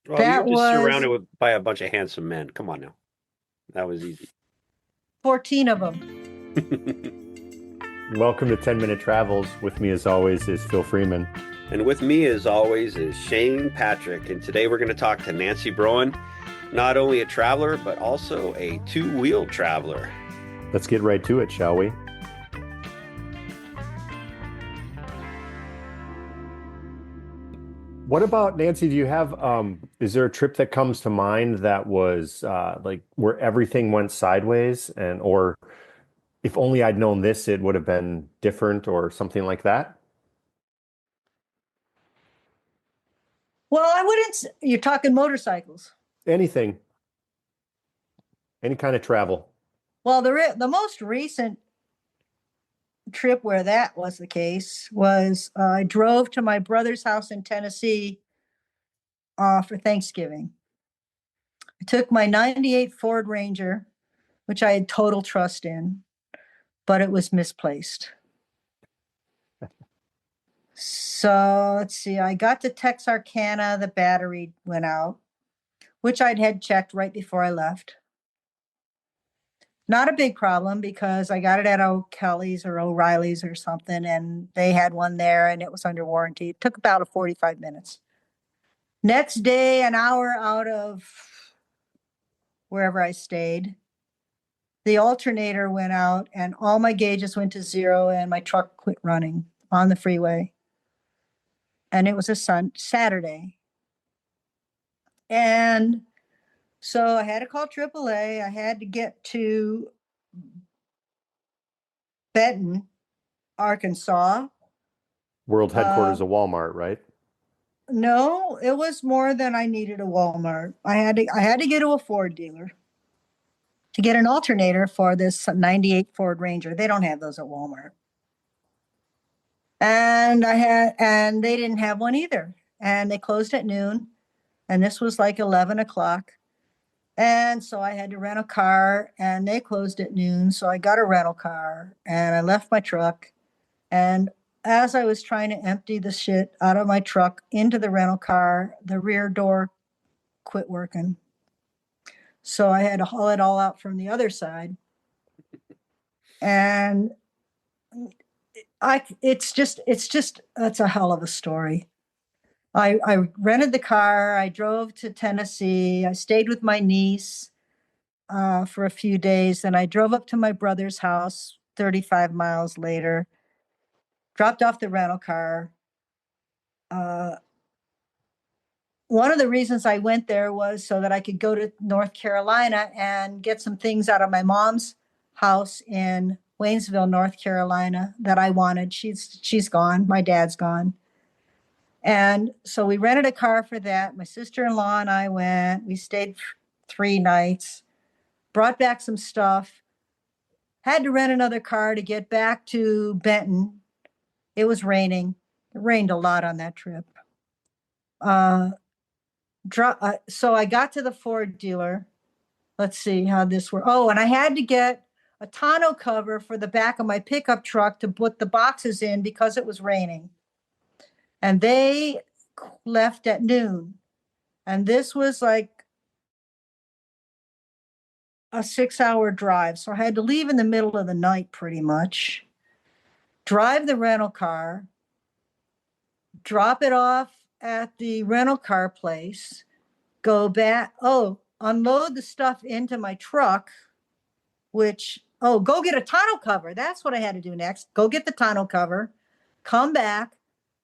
Well, you were That just was surrounded by a bunch of handsome men. Come on now. That was easy. 14 of them. Welcome to 10 Minute Travels. With me, as always, is Phil Freeman. And with me, as always, is Shane Patrick. And today we're going to talk to Nancy Broen, not only a traveler, but also a two-wheeled traveler. Let's get right to it, shall we? What about, Nancy, do you have, is there a trip that comes to mind that was like where everything went sideways or if only I'd known this, it would have been different or something like that? Well, I wouldn't, you're talking motorcycles. Anything, any kind of travel. Well, the most recent trip where that was the case was I drove to my brother's house in Tennessee for Thanksgiving. I took my 98 Ford Ranger, which I had total trust in, but it was misplaced. So let's see, I got to Texarkana, the battery went out, which I'd had checked right before I left. Not a big problem because I got it at O'Kelly's or O'Reilly's or something, and they had one there and it was under warranty. It took about 45 minutes. Next day, an hour out of wherever I stayed, the alternator went out and all my gauges went to zero and my truck quit running on the freeway. And it was a Saturday. And so I had to call AAA. I had to get to Benton, Arkansas. World headquarters of Walmart, right? No, it was more than I needed a Walmart. I had to get to a Ford dealer to get an alternator for this 98 Ford Ranger. They don't have those at Walmart. And they didn't have one either. And they closed at noon. And this was like 11 o'clock. And so I had to rent a car and they closed at noon. So I got a rental car and I left my truck. And as I was trying to empty the shit out of my truck into the rental car, the rear door quit working. So I had to haul it all out from the other side. And it's a hell of a story. I rented the car. I drove to Tennessee. I stayed with my niece for a few days. Then I drove up to my brother's house 35 miles later, dropped off the rental car. One of the reasons I went there was so that I could go to North Carolina and get some things out of my mom's house in Waynesville, North Carolina that I wanted. She's gone. My dad's gone. And so we rented a car for that. My sister-in-law and I went. We stayed 3 nights, brought back some stuff, had to rent another car to get back to Benton. It was raining. It rained a lot on that trip. So I got to the Ford dealer. Let's see how this works. Oh, and I had to get a tonneau cover for the back of my pickup truck to put the boxes in because it was raining. And they left at noon. And this was like a 6-hour drive. So I had to leave in the middle of the night pretty much, drive the rental car, drop it off at the rental car place, go back, unload the stuff into my truck, go get a tonneau cover. That's what I had to do next. Go get the tonneau cover, come back,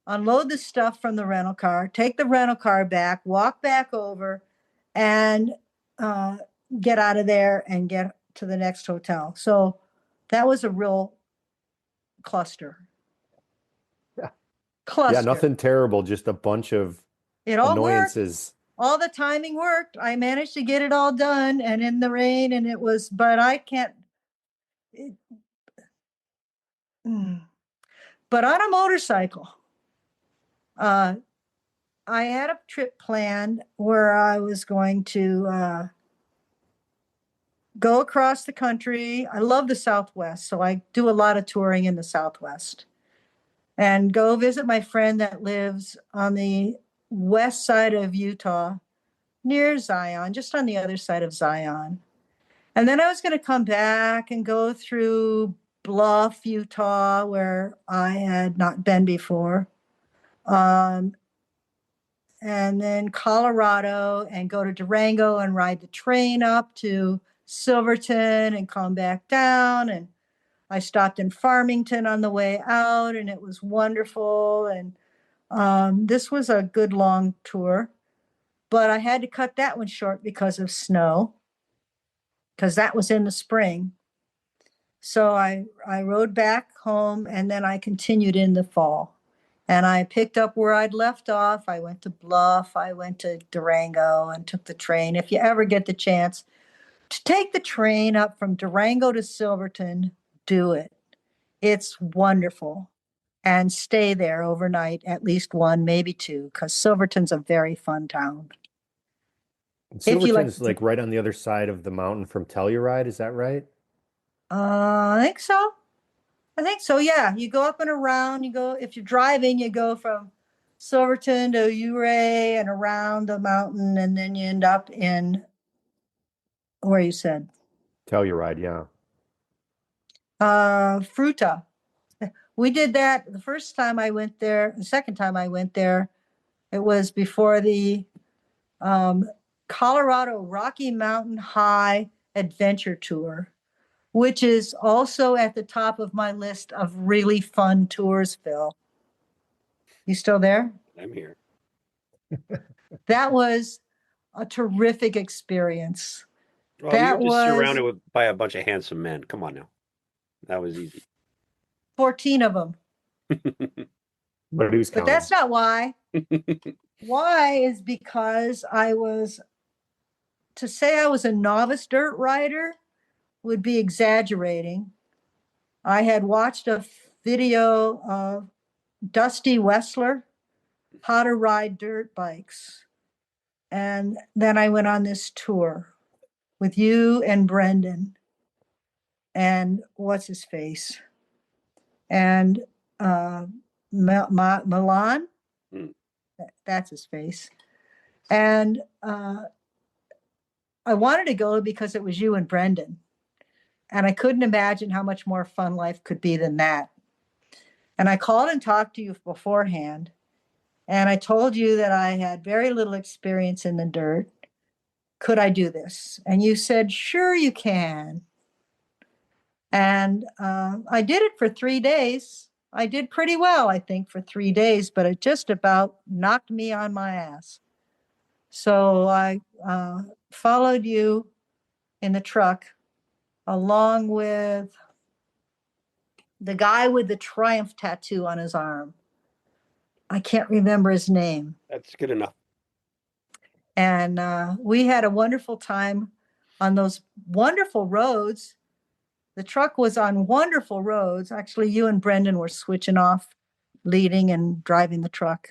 unload the stuff from the rental car, take the rental car back, walk back over, and get out of there and get to the next hotel. So that was a real cluster. Yeah. Cluster. Yeah, nothing terrible, just a bunch of It all annoyances. worked. All the timing worked. I managed to get it all done and in the rain, and but I can't. But on a motorcycle, I had a trip planned where I was going to go across the country. I love the Southwest, so I do a lot of touring in the Southwest. And go visit my friend that lives on the west side of Utah, near Zion, just on the other side of Zion. And then I was going to come back and go through Bluff, Utah, where I had not been before. And then Colorado, and go to Durango and ride the train up to Silverton and come back down. And I stopped in Farmington on the way out, and it was wonderful. And this was a good long tour, but I had to cut that one short because of snow, because that was in the spring. So I rode back home, and then I continued in the fall. And I picked up where I'd left off. I went to Bluff, I went to Durango, and took the train. If you ever get the chance to take the train up from Durango to Silverton, do it. It's wonderful. And stay there overnight, at least one, maybe two, because Silverton's a very fun town. Silverton's like right on the other side of the mountain from Telluride, is that right? I think so. Yeah, you go up and around. You go, if you're driving, you go from Silverton to Ouray and around the mountain, and then you end up in where you said Telluride, yeah. Fruta. We did that the first time I went there. The second time I went there, it was before the Colorado Rocky Mountain High Adventure Tour, which is also at the top of my list of really fun tours, Phil. You still there? I'm here. That was a terrific experience. Well, That you were just was surrounded by a bunch of handsome men. Come on now. That was easy. 14 of them. But he was But counting. that's not why. Why is because to say I was a novice dirt rider would be exaggerating. I had watched a video of Dusty Wessler, how to ride dirt bikes. And then I went on this tour with you and Brendan and what's his face? And Milan, that's his face. And I wanted to go because it was you and Brendan. And I couldn't imagine how much more fun life could be than that. And I called and talked to you beforehand. And I told you that I had very little experience in the dirt. Could I do this? And you said, sure, you can. And I did it for 3 days. I did pretty well, I think, for 3 days, but it just about knocked me on my ass. So I followed you in the truck along with the guy with the Triumph tattoo on his arm. I can't remember his name. That's good enough. And we had a wonderful time on those wonderful roads. The truck was on wonderful roads. Actually, you and Brendan were switching off, leading and driving the truck,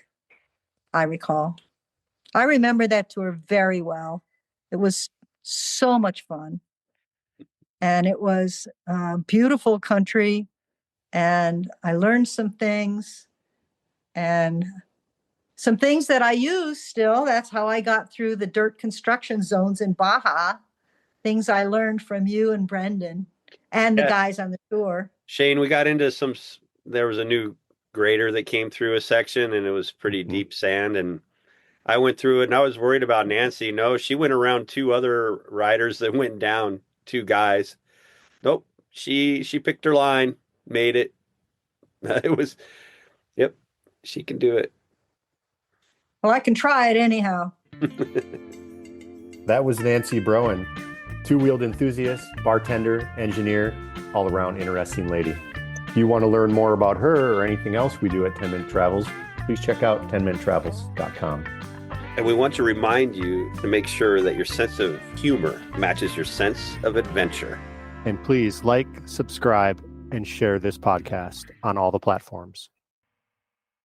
I recall. I remember that tour very well. It was so much fun. And it was beautiful country. And I learned some things. And some things that I use still. That's how I got through the dirt construction zones in Baja. Things I learned from you and Brendan and the guys on the tour. Shane, we got into there was a new grader that came through a section, and it was pretty deep sand. And I went through it, and I was worried about Nancy. No, she went around 2 other riders that went down, 2 guys. Nope. She picked her line, made it. It was, yep, she can do it. Well, I can try it anyhow. That was Nancy Broen, 2-wheeled enthusiast, bartender, engineer, all-around interesting lady. If you want to learn more about her or anything else we do at 10 Minute Travels, please check out 10minutretravels.com. And we want to remind you to make sure that your sense of humor matches your sense of adventure. And please like, subscribe, and share this podcast on all the platforms.